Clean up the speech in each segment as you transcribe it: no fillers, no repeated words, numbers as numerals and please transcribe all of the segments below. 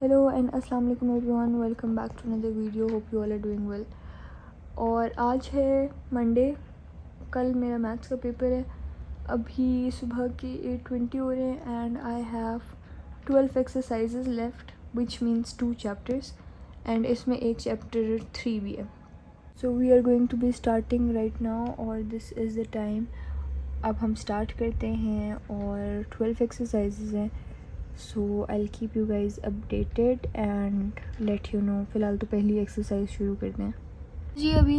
Hello and अस्सलाम वालेकुम everyone, welcome back to another video. Hope you all are doing well. और आज है मंडे, कल मेरा मैथ्स का पेपर है। अभी सुबह के 8:20 हो रहे हैं and I have 12 exercises left which means 2 chapters and इसमें एक चैप्टर 3 भी है। So we are going to be starting right now और दिस इज़ द टाइम। अब हम स्टार्ट करते हैं और 12 एक्सरसाइजेज हैं। So I keep you guys updated and let you know. फ़िलहाल तो पहली एक्सरसाइज शुरू करते हैं जी। अभी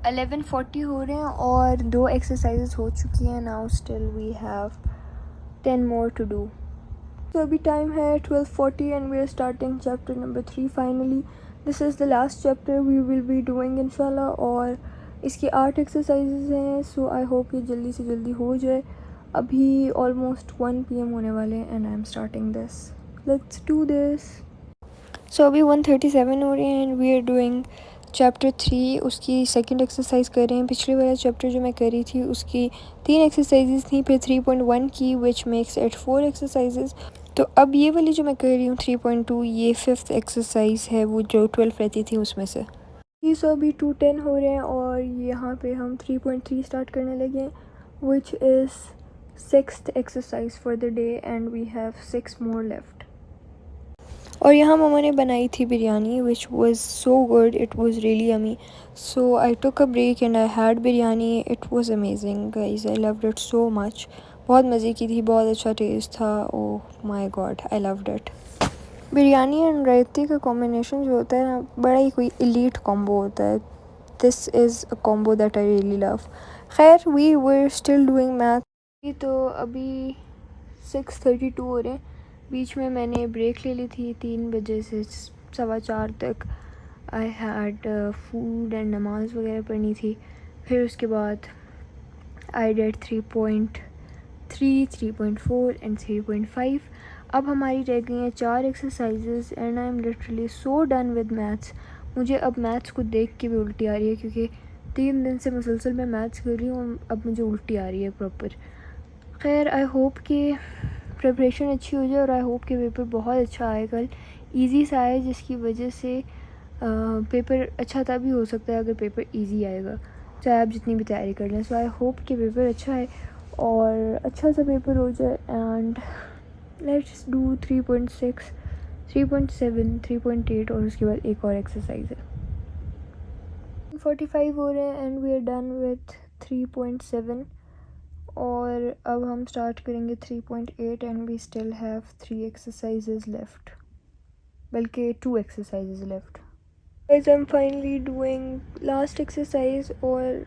11:40 हो रहे हैं और 2 एक्सरसाइजेज हो चुकी हैं। Now still we have 10 more to do. तो अभी टाइम है 12:40 and we are starting chapter number 3 finally. This is the last chapter we will be doing इंशाल्लाह। और इसकी 8 एक्सरसाइजेज हैं। सो आई होप ये जल्दी से जल्दी हो जाए। अभी ऑलमोस्ट 1 PM होने वाले हैं and I am starting this. Let's do this. So अभी 1:37 हो रहे हैं and we are doing chapter 3। उसकी सेकंड एक्सरसाइज कर रहे हैं। पिछले वाला चैप्टर जो मैं कर रही थी उसकी 3 एक्सरसाइजेज थी, फिर 3.1 की विच मेक्स इट 4 एक्सरसाइजेज। तो अब ये वाली जो मैं कर रही हूँ 3.2, ये 5th एक्सरसाइज है, वो जो 12 रहती थी उसमें से। ये सो अभी 2:10 हो रहे हैं और यहाँ पे हम 3.3 स्टार्ट करने लगे हैं which is 6th exercise for the day and we have 6 more left. और यहाँ मम्मा ने बनाई थी biryani which was so good, it was really yummy. So I took a break and I had biryani. It was amazing guys, I loved it so much. बहुत मज़े की थी, बहुत अच्छा टेस्ट था। Oh my god, I loved it. Biryani and रायते का combination जो होता है ना, बड़ा ही कोई एलीट कॉम्बो होता है। This is a combo that I really love. खैर we were still doing math. तो अभी 6:32 हो रहे हैं। बीच में मैंने ब्रेक ले ली थी 3 बजे से 4:15 तक। आई हैड फूड एंड नमाज वगैरह पढ़नी थी। फिर उसके बाद आई डेड 3.3, 3.4 एंड 3.5। अब हमारी रह गई हैं 4 exercises and I am literally so done with maths. मुझे अब मैथ्स को देख के भी उल्टी आ रही है क्योंकि 3 दिन से मुसलसल मैं मैथ्स कर रही हूँ। अब मुझे उल्टी आ रही है प्रॉपर। खैर आई होप कि प्रिपरेशन अच्छी हो जाए और आई होप कि पेपर बहुत अच्छा आए कल। ईजी सा आए जिसकी वजह से पेपर अच्छा तभी हो सकता है अगर पेपर ईजी आएगा, चाहे आप जितनी भी तैयारी कर लें। सो आई होप कि पेपर अच्छा है और अच्छा सा पेपर हो जाए एंड लेट्स डू 3.6, 3.7, 3.8 और उसके बाद एक और एक्सरसाइज है। 45 हो रहे हैं and we are done with 3.7 और अब हम स्टार्ट करेंगे 3.8 and we still have 3 exercises left, बल्कि 2 exercises left. Guys, I'm finally doing last exercise और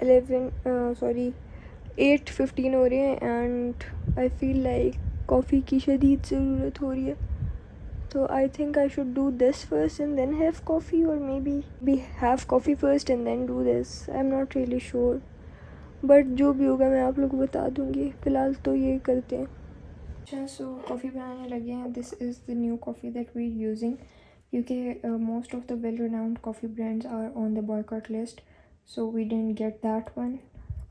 8:15 हो रहे हैं and I feel like coffee की शदीद ज़रूरत हो रही है। तो I think I should do this first and then have coffee और maybe have coffee first and then do this. I am not really sure but जो भी होगा मैं आप लोगों को बता दूँगी। फ़िलहाल तो ये करते हैं। अच्छा, सो कॉफ़ी बनाने लगे हैं। This is the new coffee that we are using क्योंकि most of the well renowned coffee brands are on the boycott list, so we didn't get that one.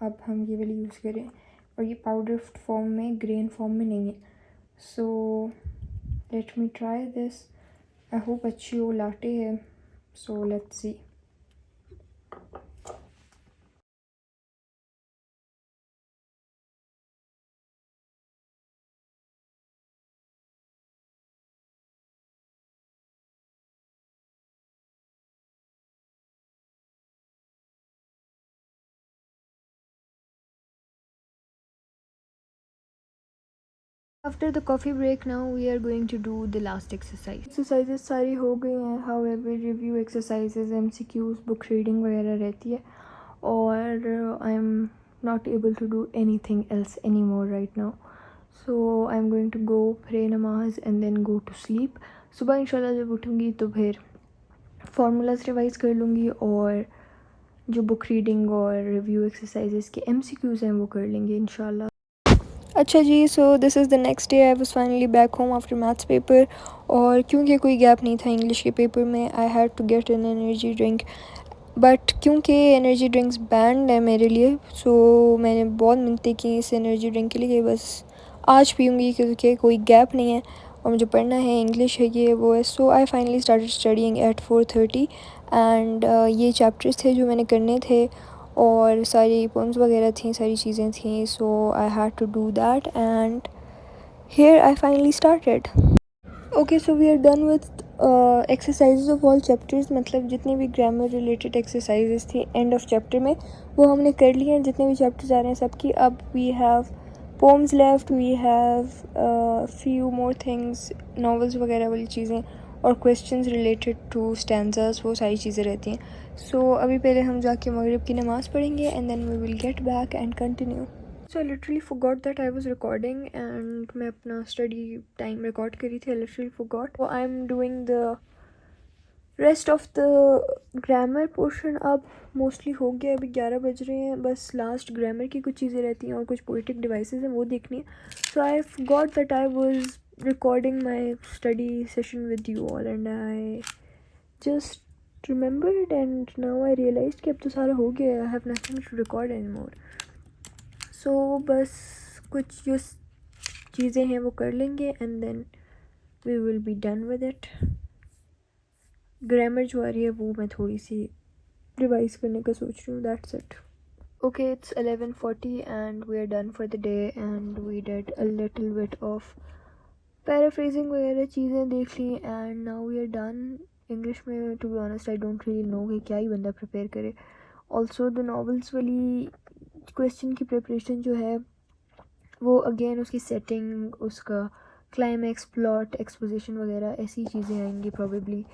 अब हम ये वाली यूज़ करें और ये पाउडर फॉर्म में, ग्रेन फॉर्म में नहीं है। So let me try this. I hope अच्छी हो, लाटे है। So let's see. After the coffee break now we are going to do the last exercise. Exercises सारी हो गई हैं, however review exercises, MCQs, book reading वगैरह रहती है और I am not able to do anything else anymore right now. So I am going to go pray नमाज and then go to sleep. सुबह इंशाल्लाह जब उठूँगी तो फिर फार्मूलाज रिवाइज़ कर लूँगी और जो बुक रीडिंग और रिव्यू एक्सरसाइजेस के MCQs हैं वो कर लेंगे इंशाल्लाह। अच्छा जी, so this is the next day. I was finally back home after maths paper और क्योंकि कोई गैप नहीं था इंग्लिश के पेपर में, I had to get an energy drink. But क्योंकि एनर्जी ड्रिंक्स बैंड है मेरे लिए, सो मैंने बहुत मिन्नतें की इस एनर्जी ड्रिंक के लिए कि बस आज पीऊँगी क्योंकि कोई गैप नहीं है और मुझे पढ़ना है, इंग्लिश है, ये वो है। So I finally started studying at 4:30 and ये चैप्टर्स थे जो मैंने करने थे और सारी पोएम्स वगैरह थी, सारी चीज़ें थी। So I had to do that and here I finally started. Okay, so we are done with exercises of all chapters, मतलब जितनी भी ग्रामर रिलेटेड एक्सरसाइजेज थी एंड ऑफ चैप्टर में वो हमने कर लिए हैं। जितने भी चैप्टर्स आ रहे हैं सबकी। अब we have poems left, we have few more things, novels वगैरह वाली चीज़ें और क्वेश्चंस रिलेटेड टू स्टैंजास, वो सारी चीज़ें रहती हैं। सो अभी पहले हम जाके मगरिब की नमाज़ पढ़ेंगे and then we will get back and continue. So I literally forgot that I was recording and मैं अपना स्टडी टाइम रिकॉर्ड करी थी। I literally forgot. So I'm doing the rest of the grammar portion। अब mostly हो गया, अभी 11 बज रहे हैं। बस लास्ट ग्रामर की कुछ चीज़ें रहती हैं और कुछ पोइटिक डिवाइसेस हैं, वो देखनी है। So I forgot that I was recording my study session with you all and I just remembered and now I realized कि अब तो सारा हो गया। I have nothing to record anymore। सो बस कुछ जो चीज़ें हैं वो कर लेंगे and then we will be done with it. Grammar जो आ रही है वो मैं थोड़ी सी रिवाइज करने का सोच रही हूँ, that's it. Okay, it's 11:40 and we are done for the day and we did a little bit of paraphrasing वगैरह चीज़ें देख ली and now we are done. English में to be honest I don't really know कि क्या ही बंदा prepare करे। ऑल्सो द नॉवेल्स वाली क्वेश्चन की प्रिपरेशन जो है वो अगेन उसकी सेटिंग, उसका क्लाइमैक्स, प्लॉट, एक्सपोजिशन वगैरह ऐसी चीज़ें आएंगी प्रॉबेबली।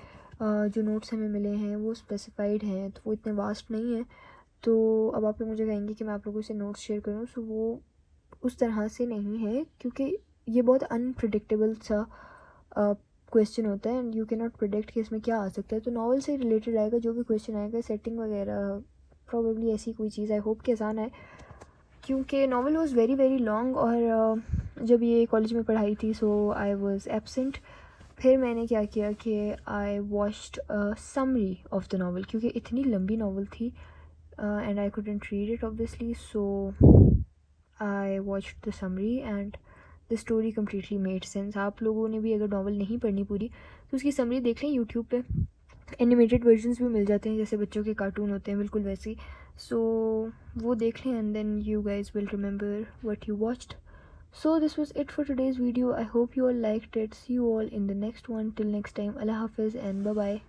जो नोट्स हमें मिले हैं वो स्पेसिफाइड हैं तो वो इतने वास्ट नहीं है। तो अब आप लोग मुझे कहेंगे कि मैं आप लोगों से नोट्स शेयर करूँ, सो वो उस तरह से नहीं है क्योंकि ये बहुत अनप्रडिक्टेबल सा क्वेश्चन होता है and you can not predict कि इसमें क्या आ सकता है। तो नॉवल से रिलेटेड आएगा जो भी क्वेश्चन आएगा, सेटिंग वगैरह प्रॉबेबली ऐसी कोई चीज़ आई होप कि आसान है क्योंकि novel was very very long और जब ये कॉलेज में पढ़ाई थी सो आई वॉज़ एब्सेंट। फिर मैंने क्या किया कि I watched summary of the novel क्योंकि इतनी लंबी नॉवल थी and I couldn't read it obviously. So I watched the summary and the story completely made sense. आप लोगों ने भी अगर नॉवल नहीं पढ़नी पूरी तो उसकी समरी देख लें यूट्यूब पे। एनिमेटेड वर्जन्स भी मिल जाते हैं जैसे बच्चों के कार्टून होते हैं बिल्कुल वैसे ही। सो वो देख लें and then you guys will remember what you watched. So this was it for today's video. I hope you all liked it. See you all in the next one. Till next time, Allah Hafiz and bye bye.